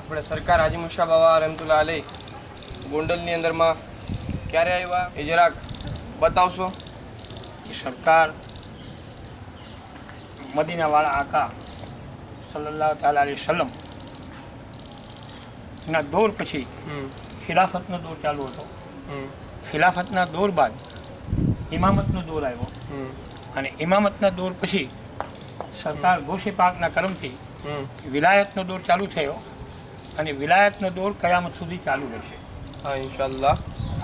આપણે સરકાર હાજી મુશા બાવા રહમતુલ્લાહ અલૈહ ગોંડલની અંદરમાં ક્યારે આવ્યા એ જરાક બતાવશો? કે સરકાર મદીનાવાળા આકા સલ્લલ્લાહુ તાલા અલૈહિ વસલ્લમ ના દોર પછી ખિલાફતનો દોર ચાલુ હતો. ખિલાફતના દોર બાદ ઇમામતનો દોર આવ્યો અને ઇમામતના દોર પછી સરકાર ગોશે પાકના કરમથી વિલાયતનો દોર ચાલુ થયો અને વિલાયતનો દોર કયામત સુધી ચાલુ રહેશે. હા, ઇન્શાઅલ્લાહ.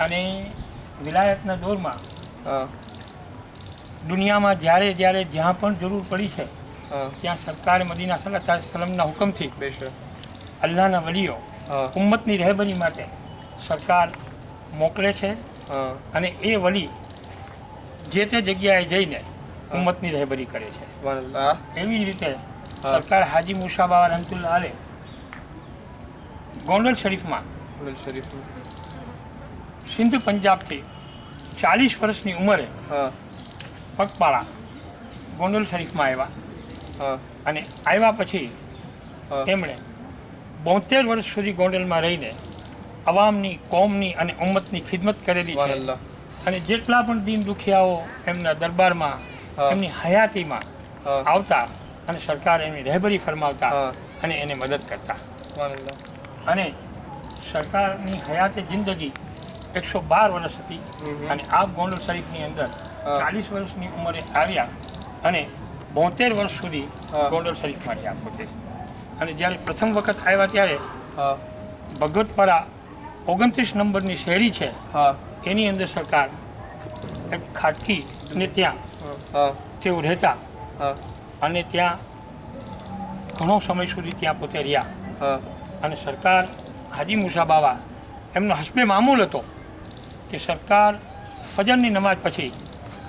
અને વિલાયતના દોરમાં દુનિયામાં જ્યારે જ્યારે જ્યાં પણ જરૂર પડી છે ત્યાં સરકારે મદીના સલ્લલ્લાહુ અલૈહિ વસલ્લમના હુકમથી અલ્લાહના વલીઓ ઉમ્મતની રહેબરી માટે સરકાર મોકલે છે અને એ વલી જે તે જગ્યાએ જઈને ઉમ્મતની રહેબરી કરે છે. એવી જ રીતે સરકાર હાજી મુશા બાવા રહમતુલ્લાહ અલૈહ ગોંડલ શરીફમાં સિંધ પંજાબથી 40 વર્ષની ઉંમરે પગપાળા ગોંડલ શરીફમાં આવ્યા અને આવ્યા પછી તેમણે 72 વર્ષ સુધી ગોંડલમાં રહીને અવામની, કોમની અને ઉમ્મતની ખિદમત કરેલી છે. અને જેટલા પણ દીન દુખિયાઓ એમના દરબારમાં એમની હયાતીમાં આવતા અને સરકાર એમની રહેબરી ફરમાવતા અને એને મદદ કરતા. અને સરકારની હયાતે જિંદગી 112 વર્ષ હતી અને આ ગોંડલ શરીફની અંદર 40 વર્ષની ઉંમરે આવ્યા અને 72 વર્ષ સુધી ગોંડલ શરીફમાં રહ્યા પોતે. અને જ્યારે પ્રથમ વખત આવ્યા ત્યારે ભગવતપરા 29 નંબરની શેરી છે એની અંદર સરકાર એક ખાટકી ને ત્યાં તેઓ રહેતા અને ત્યાં ઘણો સમય સુધી ત્યાં પોતે રહ્યા. અને સરકાર હાજી મુશા બાવા એમનો હસબે મામૂલ હતો કે સરકાર ફજરની નમાજ પછી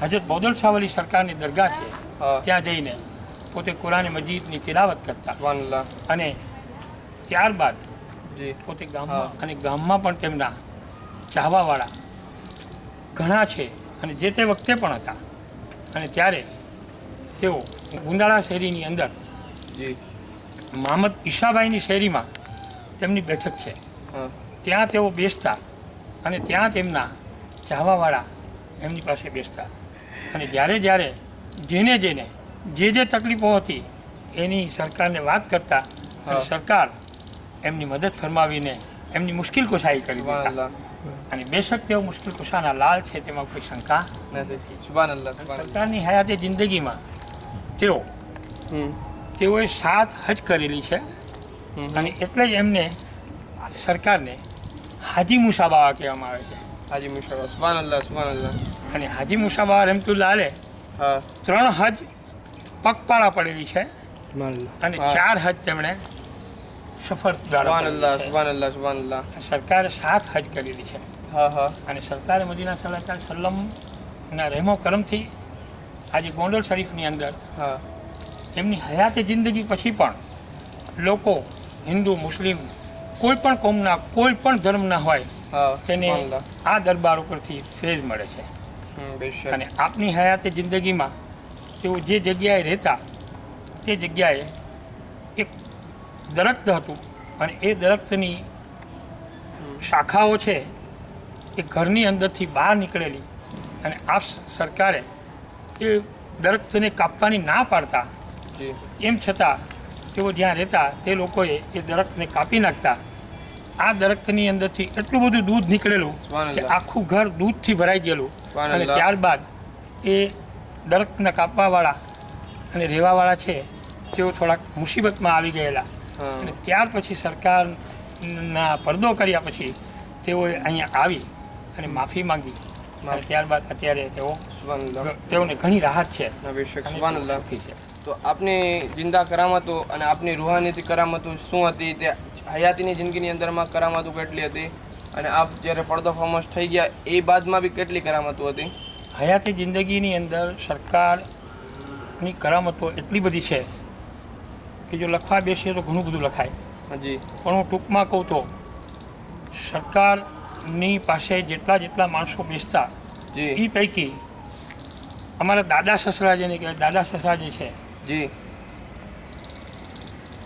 હજરત બૌદલ શાહ વલી સરકારની દરગાહ છે ત્યાં જઈને પોતે કુરાન મજીદની તિલાવત કરતા અને ત્યારબાદ પોતે ગામમાં અને ગામમાં પણ તેમના ચાહવાવાળા ઘણા છે અને જે તે વખતે પણ હતા. અને ત્યારે તેઓ ગુંદાળા શેરીની અંદર મહમદ ઈશાભાઈની શેરીમાં તેમની બેઠક છે ત્યાં તેઓ બેસતા અને ત્યાં તેમના ચાહવાવાળા એમની પાસે બેસતા અને જ્યારે જ્યારે જેને જેને જે તકલીફો હતી એની સરકારને વાત કરતા અને સરકાર એમની મદદ ફરમાવીને એમની મુશ્કેલ કુશાઈ કરી દેતા. અને બેશક તેઓ મુશ્કેલ કુશાના લાલ છે તેમાં કોઈ શંકા નથી. સરકારની હયાતે જિંદગીમાં તેઓએ 7 હજ કરેલી છે અને એટલે જ એમને સરકારને હાજી મુશા બાવા કહેવામાં આવે છે. હાજી મુશા બાવા, સુબહાનલ્લાહ, સુબહાનલ્લાહ. અને હાજી મુશા બાવા રહમતુલ્લાહ અલૈહ 3 હજ પગપાળા પડેલી છે અને 4 હજ તેમણે સફર દ્વારા. સરકારે 7 હજ કરેલી છે અને સરકારે મદીના સલ્લલ્લાહુ અલૈહિ વસલ્લમના રહેમો કરમથી આજે ગોંડલ શરીફની અંદર એમની હયાતે જિંદગી પછી પણ લોકો હિન્દુ, મુસ્લિમ, કોઈ પણ કોમના, કોઈ પણ ધર્મના હોય તેને આ દરબાર ઉપરથી ફેજ મળે છે. અને આપની હયાતે જિંદગીમાં તેઓ જે જગ્યાએ રહેતા તે જગ્યાએ એક દરખ્ત હતું અને એ દરખ્તની શાખાઓ છે એ ઘરની અંદરથી બહાર નીકળેલી અને આ સરકારે એ દરખ્તને કાપવાની ના પાડતા એમ છતાં તેઓ જ્યાં રહેતા તે લોકોએ એ દરખ્તને કાપી નાખતા. આ દરખ્તની અંદરથી એટલું બધું દૂધ નીકળેલું કે આખું ઘર દૂધથી ભરાઈ ગયેલું. અને ત્યારબાદ એ દરખ્તના કાપવાવાળા અને રહેવાવાળા છે તેઓ થોડાક મુસીબતમાં આવી ગયેલા અને ત્યાર પછી સરકારના પડદો કર્યા પછી તેઓએ અહીંયા આવી અને માફી માંગી અને ત્યારબાદ અત્યારે તેઓને ઘણી રાહત છે. તો આપની જિંદા કરામતો અને આપની રૂહાનીથી કરામતો શું હતી? તે હયાતીની જિંદગીની અંદરમાં કરામતો કેટલી હતી અને આપ જ્યારે પડદો ફામોશ થઈ ગયા એ બાદમાં બી કેટલી કરામતો હતી? હયાતી જિંદગીની અંદર સરકારની કરામતો એટલી બધી છે કે જો લખવા બેસીએ તો ઘણું બધું લખાય. પણ હું ટૂંકમાં કહું તો સરકારની પાસે જેટલા માણસો બેસતા એ પૈકી અમારા દાદા સસરા જેને કહેવાય, દાદા સસરા જે છે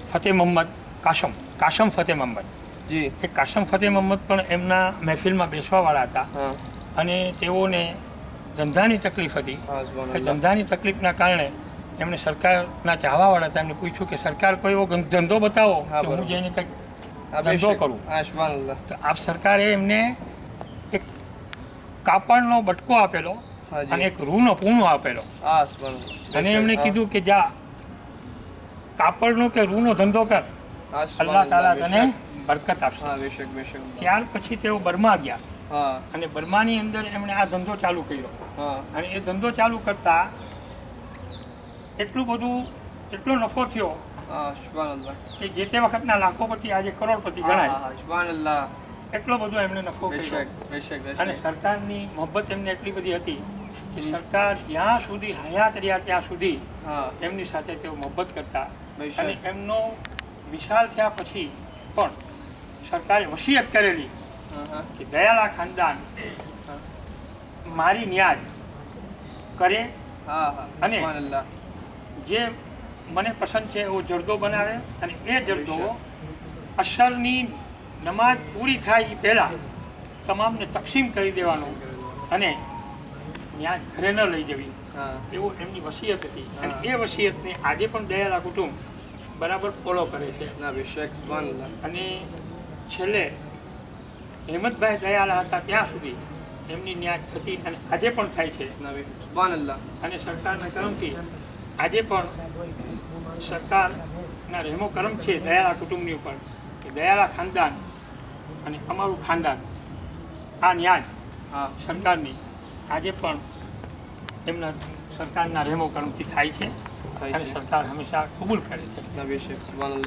ફતેહ મોહમ્મદ કાસમ કાસમ ફતેહ મહમ્મદ. જી. એ કાસમ ફતેહ મહમ્મદ પણ એમના મહેફિલમાં બેસવાવાળા હતા હા અને તેઓને ધંધાની તકલીફ હતી. હા એ સુભાનઅલ્લાહ. ધંધાની તકલીફના કારણે એમણે સરકારના ચાહવાવાળા હતા એમને પૂછ્યું કે સરકાર કોઈ એવો ધંધો બતાવો હા, કે હું બરોબર. જઈને કંઈક હા, ધંધો બેશક. કરું. હા સુભાનઅલ્લાહ. તો આ સરકારે એમને એક કાપડનો બટકો આપેલો હાજી. અને એક રૂનો પૂણો આપેલો હા સુભાનઅલ્લાહ. અને બેશક. એમણે હા. કીધું કે જા કાપડનો કે રૂનો ધંધો કર, હા અલ્લાહ તાલા સુભાનઅલ્લાહ. તને બરકત આપશે. હા બેશક બેશક. ત્યાર પછી તેઓ બર્મા ગયા હા અને બર્માની અંદર એમણે આ ધંધો ચાલુ કર્યો હા અને એ ધંધો ચાલુ કરતા એટલો નફો થયો હા સુભાનઅલ્લાહ. કે જે તે વખતના લાખોપતિ આજે કરોડપતિ હા ગણાય હા સુભાનઅલ્લાહ. એટલો બધો એમણે નફો કર્યો. બેશક બેશક અને બેશક. સરકારની મોહબ્બત એમને એટલી બધી હતી કે સરકાર જ્યાં સુધી હયાત રહ્યા ત્યાં સુધી હા એમની સાથે તેઓ મોહબ્બત કરતા. બેશક. અને એમનો વિશાલ થયા પછી પણ સરકારે વસિયત કરેલી હા હા કે દયાલા ખાનદાન મારી ન્યાજ કરે હા હા અને સુભાનઅલ્લાહ. જે મને પસંદ છે એવો જરદો બનાવે અને એ જરદો અસરની નમાજ પૂરી થાય એ પહેલાં તમામને તકસીમ કરી દેવાનો અને ન્યાજ ઘરે ન લઈ જવી હા એવું એમની વસિયત હતી. અને એ વસિયતને આજે પણ દયાલા કુટુંબ બરાબર ફોલો કરે છે. ના બેશક સુભાનઅલ્લાહ. અને છેલ્લે હેમતભાઈ દયાલા હતા ત્યાં સુધી એમની ન્યાજ થતી અને આજે પણ થાય છે. ના બેશક સુભાનઅલ્લાહ. અને સરકારના કરમથી આજે પણ સરકારના રહેમો કરમ છે દયાલા કુટુંબની ઉપર કે દયાલા ખાનદાન અને અમારું ખાનદાન આ ન્યાજ હા સરકારની આજે પણ એમના સરકારના રહેમો કરમથી થાય છે થાય અને છે. સરકાર હંમેશા કબૂલ કરે છે. ના બેશક સુભાનઅલ્લાહ.